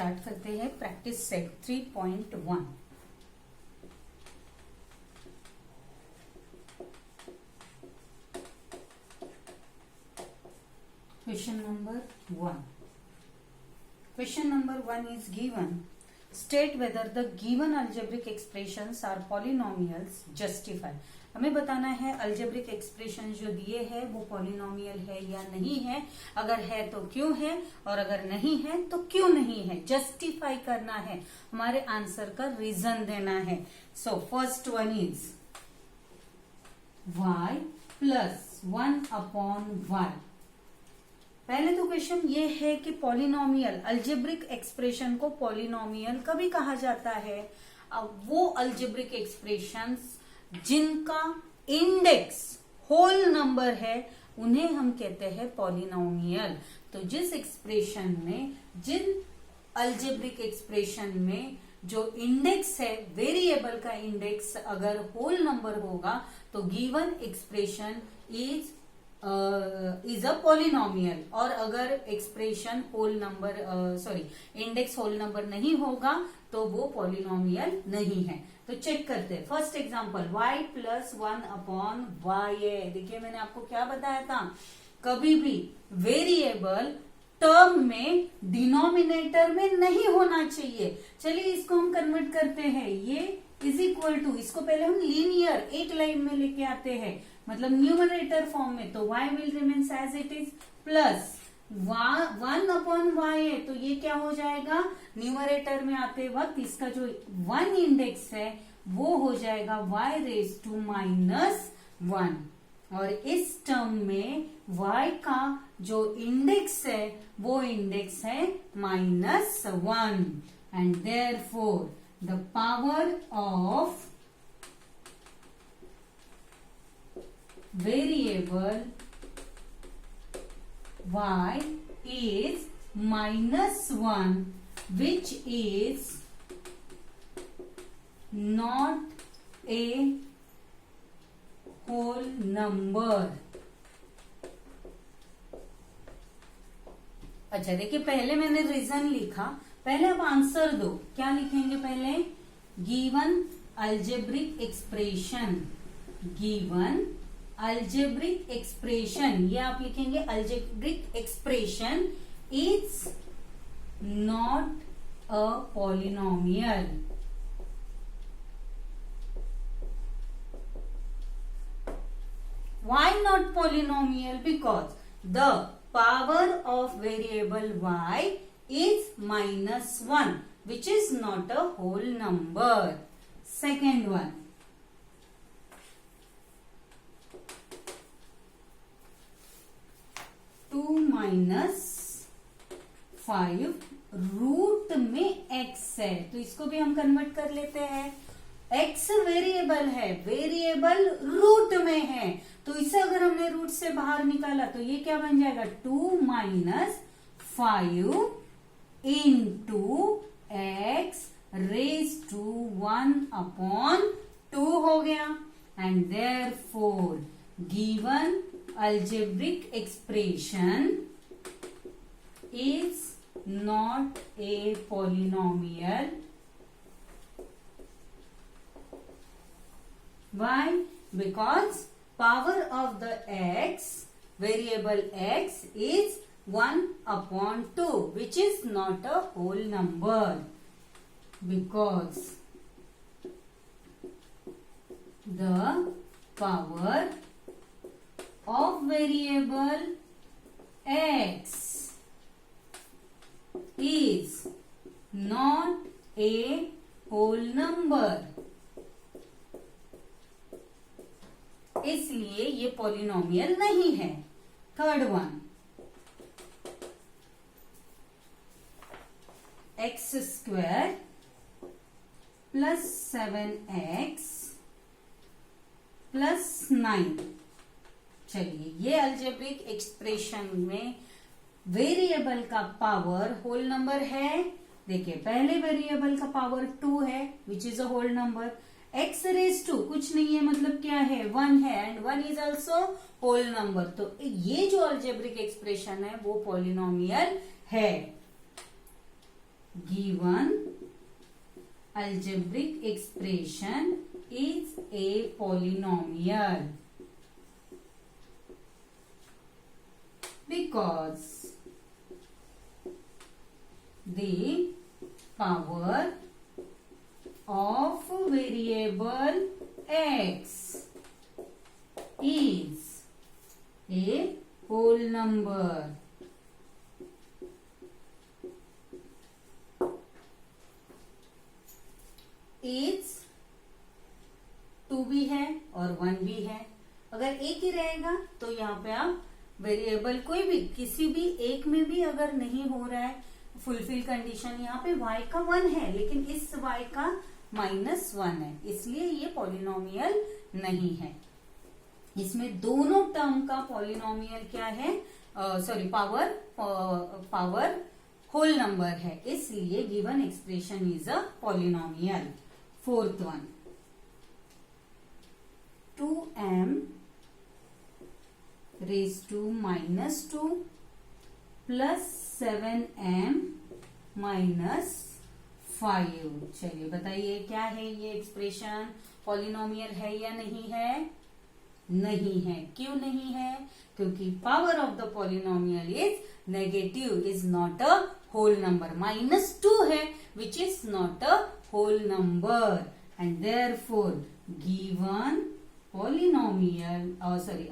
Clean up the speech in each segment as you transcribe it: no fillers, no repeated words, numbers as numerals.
Start करते हैं practice set 3.1। Question number 1. Question number 1 is given. State whether the given algebraic expressions are polynomials. Justify. हमें बताना है algebraic expression जो दिए है वो पॉलिनोमियल है या नहीं है, अगर है तो क्यों है और अगर नहीं है तो क्यों नहीं है। जस्टिफाई करना है, हमारे आंसर का रीजन देना है। So first one is y plus 1/y। पहले तो क्वेश्चन ये है कि पॉलिनोमियल अल्जेब्रिक एक्सप्रेशन को पॉलिनोमियल कभी कहा जाता है। अब वो अल्जेब्रिक एक्सप्रेशंस जिनका इंडेक्स होल नंबर है उन्हें हम कहते हैं पॉलिनोमियल। तो जिस एक्सप्रेशन में, जिन अल्जेब्रिक एक्सप्रेशन में जो इंडेक्स है, वेरिएबल का इंडेक्स अगर होल नंबर होगा तो given expression is a polynomial. और अगर expression whole number index whole number नहीं होगा तो वो पॉलिनोमियल नहीं है। तो चेक करते हैं। First example y plus 1/y। देखिए मैंने आपको क्या बताया था, कभी भी वेरिएबल टर्म में डिनोमिनेटर में नहीं होना चाहिए। चलिए इसको हम कन्वर्ट करते हैं। ये इज इक्वल टू, इसको पहले हम लीनियर एक लाइन में लेके आते हैं, मतलब न्यूमरेटर फॉर्म में। तो y will remains as it is plus 1/y है तो ये क्या हो जाएगा, न्यूमरेटर में आते वक्त इसका जो 1 इंडेक्स है वो हो जाएगा y रेज टू -1। और इस टर्म में y का जो इंडेक्स है वो इंडेक्स है -1। And therefore the power of variable y is -1, which is not a whole number। अच्छा देखिए, पहले मैंने रीजन लिखा, पहले आप आंसर दो। क्या लिखेंगे पहले, given algebraic expression, given algebraic expression, ये आप लिखेंगे algebraic expression is not a polynomial. Why not polynomial? Because the power of variable y is -1, which is not a whole number. Second one, to -5 रूट में x है तो इसको भी हम कन्वर्ट कर लेते हैं। x वेरिएबल है, वेरिएबल रूट में है तो इसे अगर हमने रूट से बाहर निकाला तो ये क्या बन जाएगा, 2 - 5 इंटू x रेज टू 1/2 हो गया। And therefore given algebraic expression is not a polynomial. Why? Because power of the x, variable x, is 1/2, which is not a whole number. Because the power of variable x is not a whole number, इसलिए ये polynomial नहीं है। Third one, x² plus 7x plus 9। चलिए ये algebraic expression में variable का power whole number है। देखिए पहले वेरिएबल का पावर 2 है which is a whole number. x raise to कुछ नहीं है, मतलब क्या है, 1 है and 1 is also whole number. तो ये जो अल्जेब्रिक एक्सप्रेशन है वो पॉलिनोमियल है। given algebraic expression is a polynomial because the power of variable x is a whole number. is 2 भी है और 1 भी है। अगर एक ही रहेगा तो यहाँ पे आप वेरिएबल कोई भी किसी भी एक में भी अगर नहीं हो रहा है फुलफिल कंडीशन, यहाँ पे y का 1 है लेकिन इस y का -1 है, इसलिए ये पॉलिनोमियल नहीं है। इसमें दोनों टर्म का पॉलिनोमियल क्या है, सॉरी पावर होल नंबर है, इसलिए given expression is a polynomial. Fourth one 2m raised to -2 plus 7m minus 5। चलिए बताइए क्या है ये एक्सप्रेशन, पॉलिनोमियल है या नहीं है? नहीं है। क्यों नहीं है? क्योंकि power of the polynomial is negative, is not a whole number. -2 है which is not a whole number and therefore given polynomial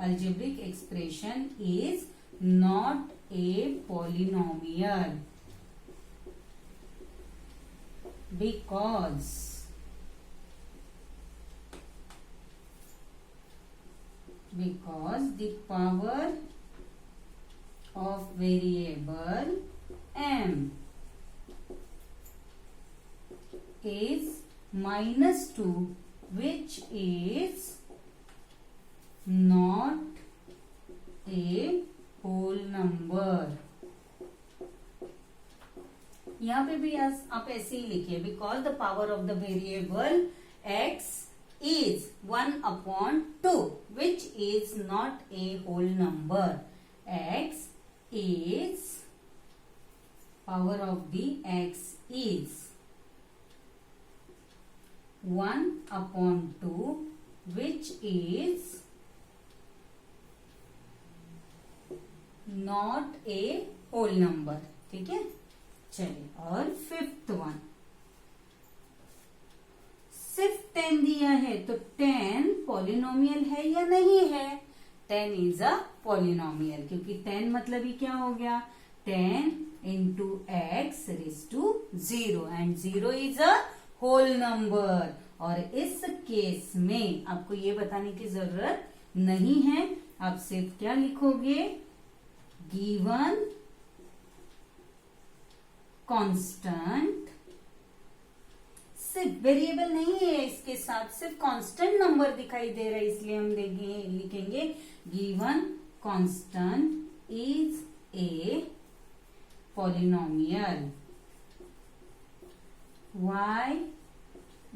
algebraic expression is not a polynomial because the power of variable m is -2 which is not a whole number। यहाँ पे भी आप ऐसे ही लिखिए because the power of the variable x is 1/2 which is not a whole number। x is power of the x is 1/2 which is not a whole number. ठीक है, चलिए और फिफ्थ वन सिर्फ 10 दिया है तो 10 पॉलिनोमियल है या नहीं है? 10 इज अ पॉलिनोमियल क्योंकि 10 मतलब ही क्या हो गया 10 into x raised to 0 and 0 is a whole number. और इस केस में आपको ये बताने की जरूरत नहीं है, आप सिर्फ क्या लिखोगे गिवन कांस्टेंट, सिर्फ वेरिएबल नहीं है इसके साथ, सिर्फ कांस्टेंट नंबर दिखाई दे रहा है इसलिए हम लिखेंगे given constant is a polynomial. Why?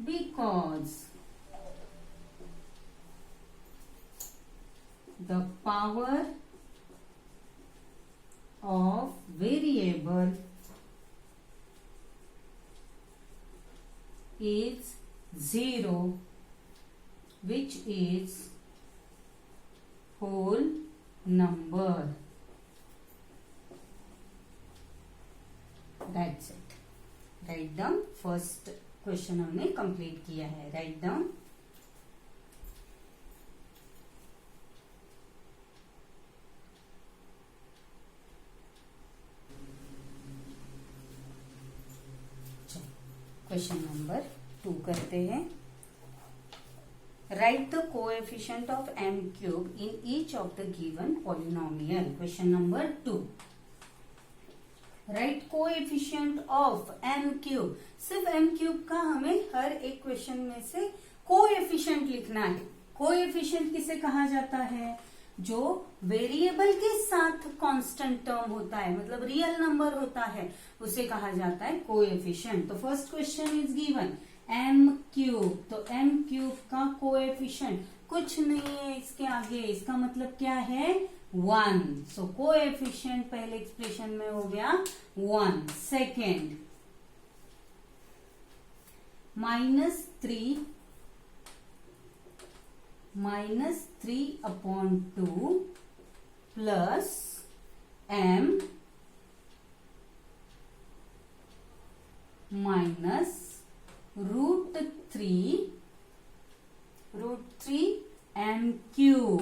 Because the power of variable is 0 which is whole number। That's it। Write down। First question हमने कंप्लीट किया है। Write down. क्वेश्चन नंबर 2 करते हैं। Right the coefficient of m cube in each of the given polynomial. Question number 2 right coefficient of m cube. सिर्फ m cube का हमें हर एक question में से कोएफिशिएंट लिखना है। कोएफिशिएंट किसे कहा जाता है? जो वेरिएबल के साथ कांस्टेंट टर्म होता है, मतलब रियल नंबर होता है, उसे कहा जाता है कोएफिशिएंट। तो first question is given m cube, तो m क्यूब का कोएफिशिएंट कुछ नहीं है इसके आगे, इसका मतलब क्या है 1। सो कोएफिशिएंट पहले एक्सप्रेशन में हो गया 1। Second -3/2 plus m minus √3 √3m³।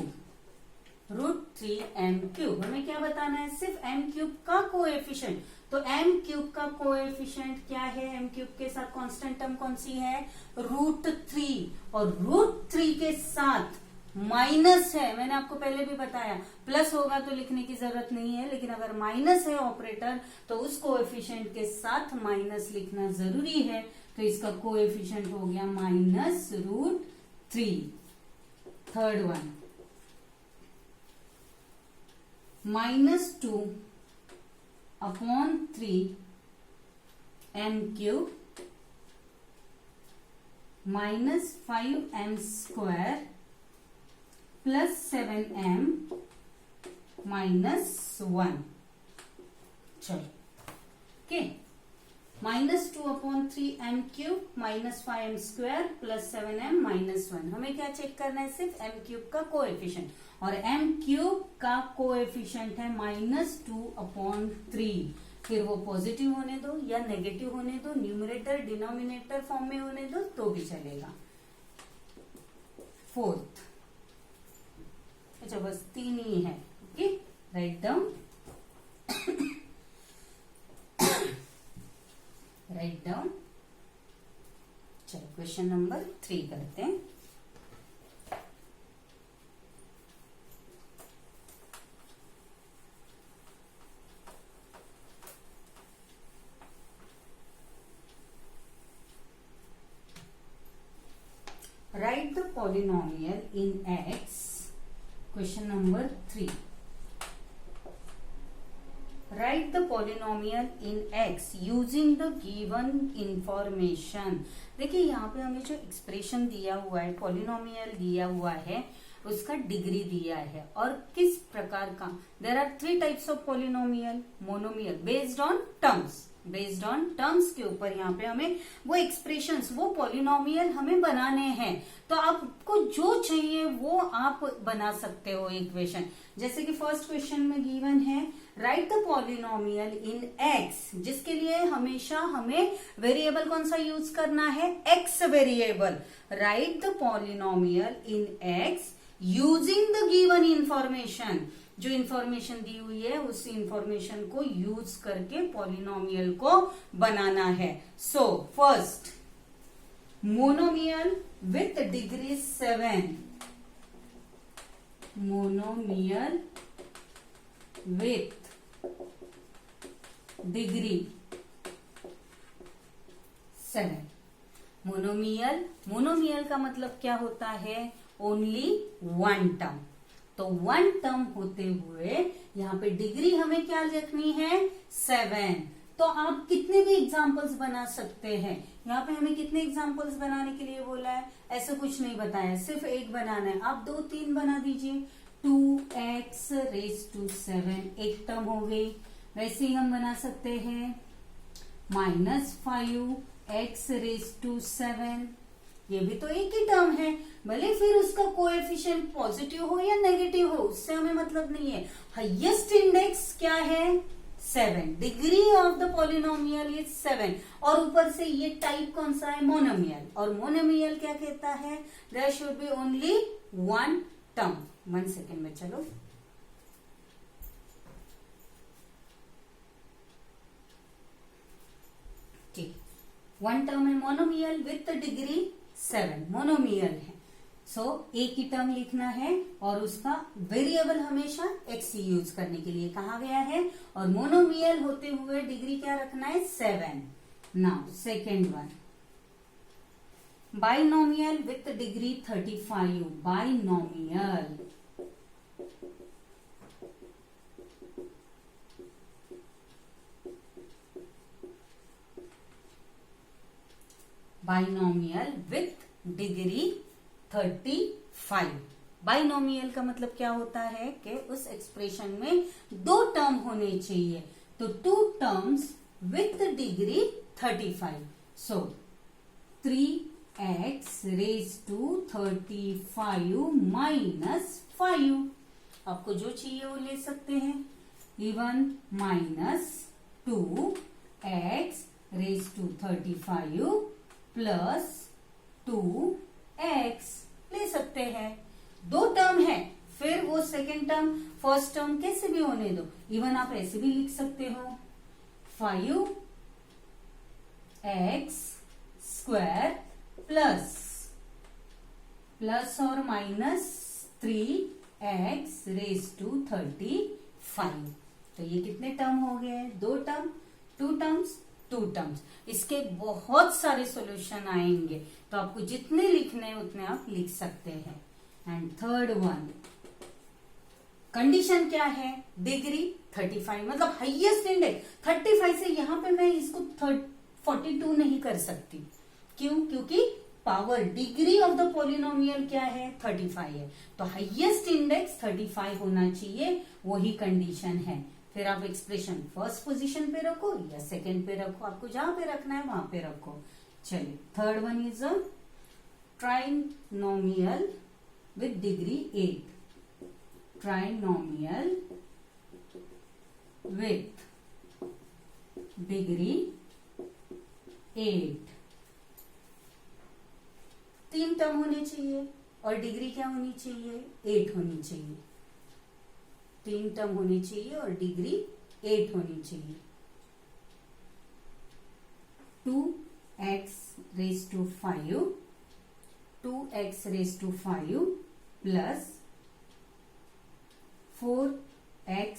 हमें क्या बताना है? सिर्फ m³ का कोएफिशिएंट। तो m³ का कोएफिशिएंट क्या है? m³ के साथ कांस्टेंट टर्म कौन सी है? √3, और √3 के साथ माइनस है। मैंने आपको पहले भी बताया, प्लस होगा तो लिखने की जरूरत नहीं है, लेकिन अगर माइनस है ऑपरेटर तो उस कोएफिशिएंट के साथ माइनस लिखना जरूरी है। तो इसका कोएफिशिएंट हो गया -√3। Third one -2/3m³ -5m² plus 7m -1। चलो okay, -2/3m³ -5m² plus 7m -1। हमें क्या चेक करना है? सिर्फ m³ का कोएफिशिएंट, और m³ का कोएफिशिएंट है -2/3। फिर वो पॉजिटिव होने दो या नेगेटिव होने दो, न्यूमरेटर डिनोमिनेटर फॉर्म में होने दो तो भी चलेगा। फोर्थ, अच्छा बस 3 ही है। Okay, write down, write down. चलो क्वेश्चन नंबर 3 करते हैं। Write the polynomial in x. Question number 3. Write the polynomial in x using the given information. देखिए यहाँ पे हमें जो एक्सप्रेशन दिया हुआ है, पॉलिनोमियल दिया हुआ है, उसका डिग्री दिया है और किस प्रकार का। There are 3 types of polynomial. Monomial based on terms, based on terms के ऊपर यहाँ पे हमें वो एक्सप्रेशंस, वो पॉलिनोमियल हमें बनाने हैं। तो आपको जो चाहिए वो आप बना सकते हो इक्वेशन। जैसे कि फर्स्ट क्वेश्चन में गिवन है right the polynomial in x, जिसके लिए हमेशा हमें वेरिएबल कौन सा यूज करना है? X variable. Right the polynomial in x using the given information. जो इंफॉर्मेशन दी हुई है उस इंफॉर्मेशन को यूज करके पॉलिनोमियल को बनाना है। So first, monomial with degree 7, monomial with degree 7। Monomial का मतलब क्या होता है? Only 1 term. तो 1 टर्म होते हुए यहाँ पे डिग्री हमें क्या रखनी है? 7। तो आप कितने भी एग्जाम्पल्स बना सकते हैं। यहाँ पे हमें कितने एग्जाम्पल्स बनाने के लिए बोला है? ऐसा कुछ नहीं बताया, सिर्फ एक बनाना है। आप 2-3 बना दीजिए। 2x⁻⁷ एक टर्म हो गई। वैसे ही हम बना सकते हैं -5x⁻⁷, ये भी तो एक ही टर्म है। भले फिर उसका कोएफिशिएंट पॉजिटिव हो या नेगेटिव हो, उससे हमें मतलब नहीं है। हाईएस्ट इंडेक्स क्या है? 7। Degree of the polynomial is 7। और ऊपर से ये टाइप कौन सा है? मोनोमियल। और मोनोमियल क्या कहता है? There should be only 1 term. 1 second में चलो, ठीक, 1 टर्म है मोनोमियल विथ डिग्री 7, मोनोमियल है। सो एक ही टर्म लिखना है और उसका वेरिएबल हमेशा x यूज करने के लिए कहा गया है। और मोनोमियल होते हुए डिग्री क्या रखना है? 7। Now second one, binomial with degree 35, binomial. Binomial with degree 35। Binomial का मतलब क्या होता है कि उस एक्सप्रेशन में 2 टर्म होने चाहिए। तो 2 terms with degree 35। So 3x raise to 35 minus 5। आपको जो चाहिए वो ले सकते हैं। Even minus 2x raise to 35 plus 2x ले सकते हैं। दो टर्म है, फिर वो सेकेंड टर्म फर्स्ट टर्म कैसे भी होने दो। इवन आप ऐसे भी लिख सकते हो 5x स्क्वायर प्लस और माइनस 3x रेज टू 35। तो ये कितने टर्म हो गए? दो टर्म, टू टर्म्स। इसके बहुत सारे सॉल्यूशन आएंगे, तो आपको जितने लिखने हैं उतने आप लिख सकते हैं। एंड थर्ड वन, कंडीशन क्या है? डिग्री 35, मतलब हाईएस्ट इंडेक्स 35 से यहां पे मैं इसको 42 नहीं कर सकती। क्यों? क्योंकि power degree of the polynomial क्या है? 35 है। तो हाईएस्ट इंडेक्स 35 होना चाहिए, वही कंडीशन है। फिर आप एक्सप्रेशन फर्स्ट पोजीशन पे रखो या सेकंड पे रखो, आपको जहां पे रखना है वहां पे रखो। चलिए, third one is a trinomial with degree 8। Trinomial with degree 8। 3 term होने चाहिए और डिग्री क्या होनी चाहिए? 8 होनी चाहिए। 3 टर्म होनी चाहिए और डिग्री 8 होनी चाहिए। 2x raise to 5, 2x raise to 5 plus 4x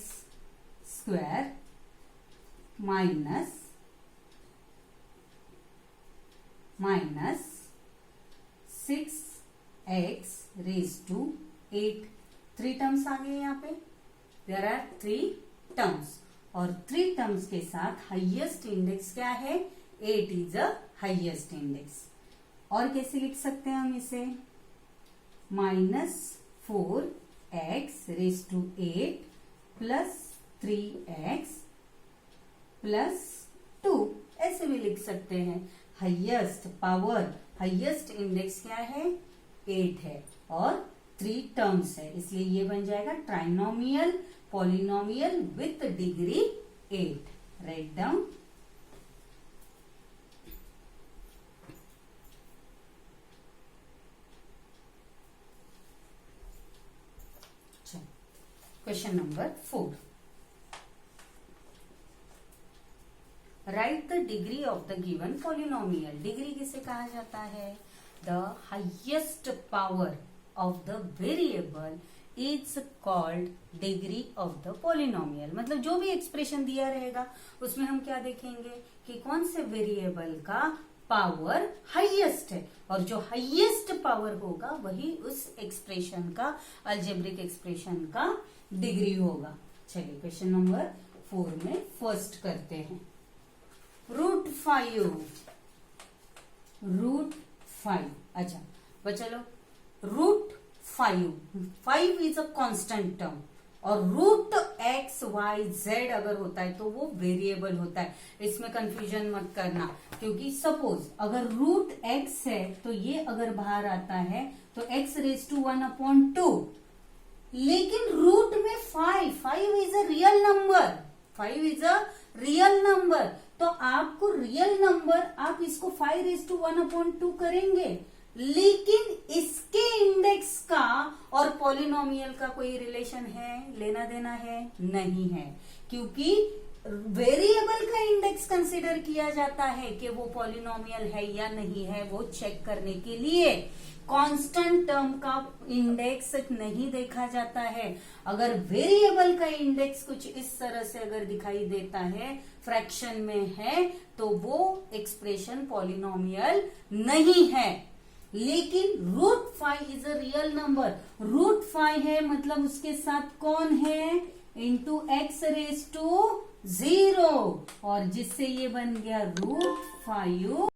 square minus 6x raise to 8। 3 terms आ गए यहाँ पे। देयर आर 3 टर्म्स और 3 टर्म्स के साथ हाईएस्ट इंडेक्स क्या है? 8 इज अ हाईएस्ट इंडेक्स। और कैसे लिख सकते हैं हम इसे? -4x raise to 8 plus 3x plus 2, ऐसे भी लिख सकते हैं। हाईएस्ट पावर, हाईएस्ट इंडेक्स क्या है? 8 है और 3 टर्म्स है, इसलिए ये बन जाएगा trinomial polynomial with degree 8। Write down. Question number 4। Right the degree of the given polynomial. Degree किसे कहा जाता है? The highest power of the variable is called degree of the polynomial। मतलब जो भी एक्सप्रेशन दिया रहेगा उसमें हम क्या देखेंगे कि कौन से वेरिएबल का पावर हाईएस्ट है, और जो हाईएस्ट पावर होगा वही उस एक्सप्रेशन का, अलजेब्रिक एक्सप्रेशन का डिग्री होगा। चलिए, क्वेश्चन नंबर 4 में फर्स्ट करते हैं। रूट 5। अच्छा चलो, √5 इज अ कांस्टेंट टर्म, और √x,y,z अगर होता है तो वो वेरिएबल होता है। इसमें कंफ्यूजन मत करना, क्योंकि सपोज अगर √x है तो ये अगर बाहर आता है तो x रेज टू 1/2, लेकिन रूट में 5 is a real number, 5 is a real number, तो आपको रियल नंबर आप इसको 5 रेज टू 1/2 करेंगे, लेकिन इसके इंडेक्स का और पॉलिनोमियल का कोई रिलेशन है, लेना देना है? नहीं है, क्योंकि वेरिएबल का इंडेक्स कंसीडर किया जाता है कि वो पॉलिनोमियल है या नहीं है, वो चेक करने के लिए। कांस्टेंट टर्म का इंडेक्स नहीं देखा जाता है। अगर वेरिएबल का इंडेक्स कुछ इस तरह से अगर दिखाई देता है, फ्रैक्शन में है, तो वो एक्सप्रेशन पॉलिनोमियल नहीं है। लेकिन √5 इज अ रियल नंबर, √5 है मतलब उसके साथ कौन है? इंटू x रेज टू 0, और जिससे ये बन गया √5